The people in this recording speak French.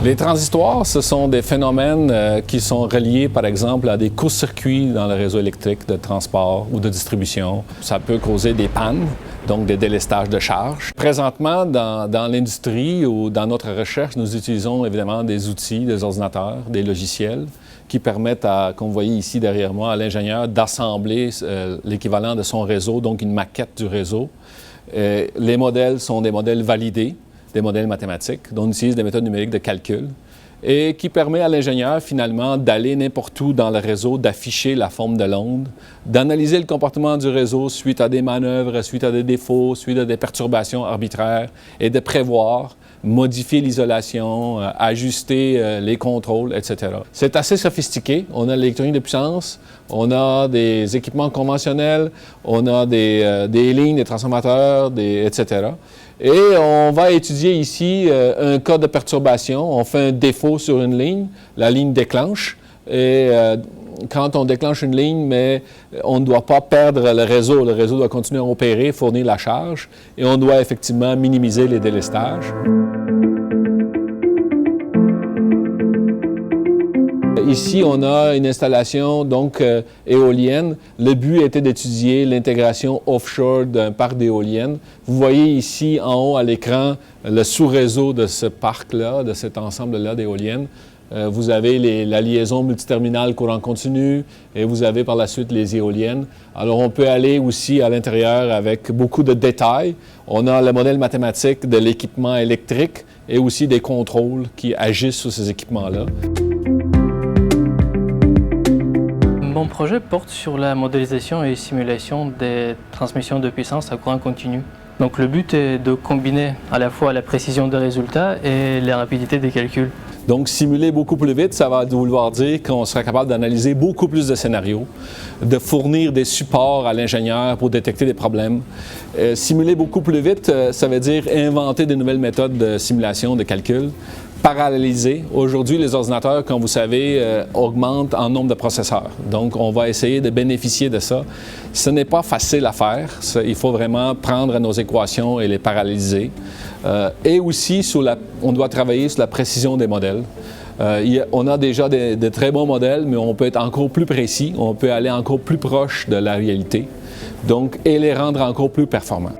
Les transistoires, ce sont des phénomènes qui sont reliés, par exemple, à des courts-circuits dans le réseau électrique de transport ou de distribution. Ça peut causer des pannes, donc des délestages de charge. Présentement, dans l'industrie ou dans notre recherche, nous utilisons évidemment des outils, des ordinateurs, des logiciels qui permettent, comme vous voyez ici derrière moi, à l'ingénieur d'assembler l'équivalent de son réseau, donc une maquette du réseau. Les modèles sont des modèles validés, des modèles mathématiques, dont on utilise des méthodes numériques de calcul et qui permet à l'ingénieur finalement d'aller n'importe où dans le réseau, d'afficher la forme de l'onde, d'analyser le comportement du réseau suite à des manœuvres, suite à des défauts, suite à des perturbations arbitraires et de prévoir, modifier l'isolation, ajuster les contrôles, etc. C'est assez sophistiqué. On a l'électronique de puissance, on a des équipements conventionnels, on a des lignes, des transformateurs, etc. Et on va étudier ici un cas de perturbation. On fait un défaut sur une ligne, la ligne déclenche. Et quand on déclenche une ligne, mais on ne doit pas perdre le réseau doit continuer à opérer, fournir la charge, et on doit effectivement minimiser les délestages. Ici, on a une installation donc éolienne. Le but était d'étudier l'intégration offshore d'un parc d'éoliennes. Vous voyez ici en haut à l'écran le sous-réseau de ce parc-là, de cet ensemble-là d'éoliennes. Vous avez la liaison multiterminale courant continu et vous avez par la suite les éoliennes. Alors on peut aller aussi à l'intérieur avec beaucoup de détails. On a le modèle mathématique de l'équipement électrique et aussi des contrôles qui agissent sur ces équipements-là. Mon projet porte sur la modélisation et simulation des transmissions de puissance à courant continu. Donc le but est de combiner à la fois la précision des résultats et la rapidité des calculs. Donc, simuler beaucoup plus vite, ça va vouloir dire qu'on sera capable d'analyser beaucoup plus de scénarios, de fournir des supports à l'ingénieur pour détecter des problèmes. Simuler beaucoup plus vite, ça veut dire inventer de nouvelles méthodes de simulation, de calcul, paralléliser. Aujourd'hui, les ordinateurs, comme vous savez, augmentent en nombre de processeurs. Donc, on va essayer de bénéficier de ça. Ce n'est pas facile à faire. Il faut vraiment prendre nos équations et les paralléliser. Et aussi, on doit travailler sur la précision des modèles. On a déjà de très bons modèles, mais on peut être encore plus précis, on peut aller encore plus proche de la réalité, donc, et les rendre encore plus performants.